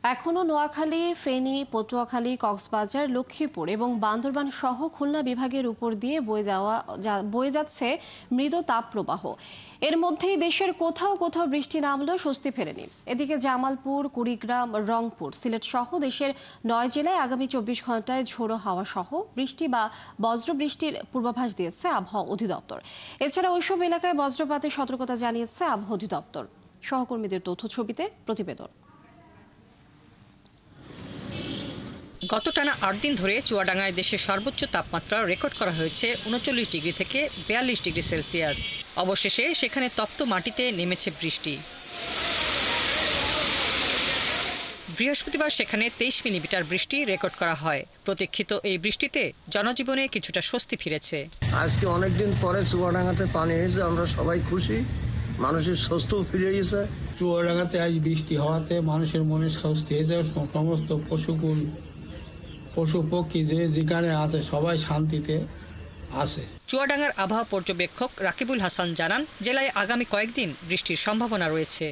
এখনো নোয়াখালী, ফেনী, পটুয়াখালী, কক্সবাজার, লক্ষ্মীপুর এবং বান্দরবান সহ খুলনা বিভাগের উপর দিয়ে বয়ে যাচ্ছে মৃদু তাপপ্রবাহ। এর মধ্যেই দেশের কোথাও কোথাও বৃষ্টি নামলেও স্বস্তি ফেরেনি। এদিকে জামালপুর, কুড়িগ্রাম, রংপুর, সিলেট সহ দেশের 9 জেলায় আগামী 24 ঘন্টায় ঝোড়ো হাওয়া সহ বৃষ্টি বা বজ্রবৃষ্টির পূর্বাভাস দিয়েছে আবহাওয়া অধিদপ্তর। এছাড়া ওইসব এলাকায় বজ্রপাতের সতর্কতা জানিয়েছে আবহাওয়া অধিদপ্তর। সহকর্মীদের তথ্য ছবিতে প্রতিবেদন। গত টানা 8 দিন ধরে চুয়াডাঙ্গায় দেশের সর্বোচ্চ তাপমাত্রা রেকর্ড করা হয়েছে 39 ডিগ্রি থেকে 42 ডিগ্রি সেলসিয়াস। অবশেষে সেখানে তপ্ত মাটিতে নেমেছে বৃষ্টি। বৃহস্পতিবার সেখানে 23 মিলিমিটার বৃষ্টি রেকর্ড করা হয়। প্রতীক্ষিত এই বৃষ্টিতে জনজীবনে কিছুটা স্বস্তি ফিরেছে। আজকে অনেকদিন পরে চুয়াডাঙ্গাতে পানি হয়েছে, আমরা সবাই খুশি, মানুষের স্বস্তিও ফিরে গেছে। চুয়াডাঙ্গাতে আজ বৃষ্টি হওয়াতে মানুষের মনে স্বস্তি হয়েছে। সমস্ত পশু পক্ষী যেখানে আছে সবাই শান্তিতে আছে। চুয়াডাঙ্গার আবহাওয়া পর্যবেক্ষক রাকিবুল হাসান জানান, জেলায় আগামী কয়েকদিন বৃষ্টির সম্ভাবনা রয়েছে।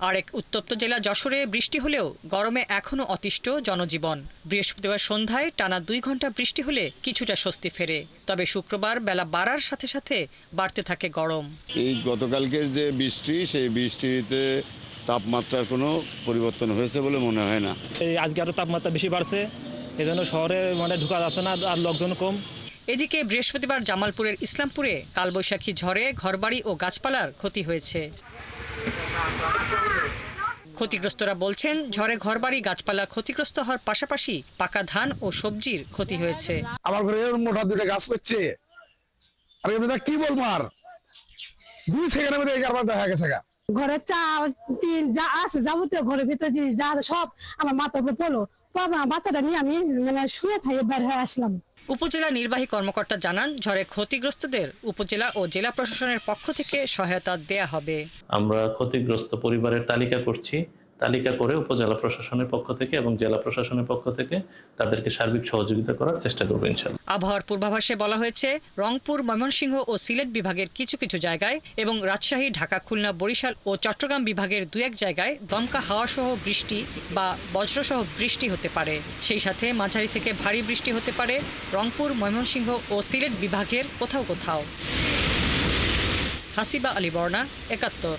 আরেক উত্তপ্ত জেলা যশোরে বৃষ্টি হলেও গরমে এখনও অতিষ্ঠ জনজীবন। বৃহস্পতিবার সন্ধ্যায় টানা 2 ঘন্টা বৃষ্টি হলে কিছুটা স্বস্তি ফেরে। তবে শুক্রবার বেলা বাড়ার সাথে সাথে বাড়তে থাকে গরম। এই গতকালকের যে বৃষ্টি, সেই বৃষ্টিতে তাপমাত্রার কোনো পরিবর্তন হয়েছে বলে মনে হয় না। এই আজকে আরো তাপমাত্রা বেশি বাড়ছে, এজন্য শহরে ঢোকা যাচ্ছে না, আর লোকজন কম। এদিকে বৃহস্পতিবার জামালপুরের ইসলামপুরে কালবৈশাখী ঝড়ে ঘরবাড়ি ও গাছপালার ক্ষতি হয়েছে। ক্ষতিগ্রস্তরা বলছেন, ঝড়ে ঘরবাড়ি গাছপালা ক্ষতিগ্রস্ত হওয়ার পাশাপাশি পাকা ধান ও সবজির ক্ষতি হয়েছে। আমার ঘরে মোটা 2টা গাছ করছে, আর কি বলবো, আর 2 সেকেন্ডের মধ্যে এই কারবার হয়ে গেছে। ঘরে চাল টিন যা আছে যাবতীয় ঘরের ভিতরে জিনিস যা আছে সব আমার মাথার উপরে পড়লো। বাচ্চাটা নিয়ে আমি শুয়ে থাকি বের হয়ে আসলাম। উপজেলা নির্বাহী কর্মকর্তা জানান, ঝড়ে ক্ষতিগ্রস্তদের উপজেলা ও জেলা প্রশাসনের পক্ষ থেকে সহায়তা দেয়া হবে। আমরা ক্ষতিগ্রস্ত পরিবারের তালিকা করছি। তালিকা করে উপজেলা প্রশাসনের পক্ষ থেকে এবং জেলা প্রশাসনের পক্ষ থেকে তাদেরকে সার্বিক সহযোগিতা করার চেষ্টা করব ইনশাআল্লাহ। আবহাওয়ার পূর্বাভাসে বলা হয়েছে, রংপুর, ময়মনসিংহ ও সিলেট বিভাগের কিছু কিছু জায়গায় এবং রাজশাহী, ঢাকা, খুলনা, বরিশাল ও চট্টগ্রাম বিভাগের 2-1 জায়গায় দমকা হাওয়াসহ বৃষ্টি বা বজ্রসহ বৃষ্টি হতে পারে। সেই সাথে মাঝারি থেকে ভারী বৃষ্টি হতে পারে রংপুর, ময়মনসিংহ ও সিলেট বিভাগের কোথাও কোথাও। হাসিবা আলী বর্ণা, 71।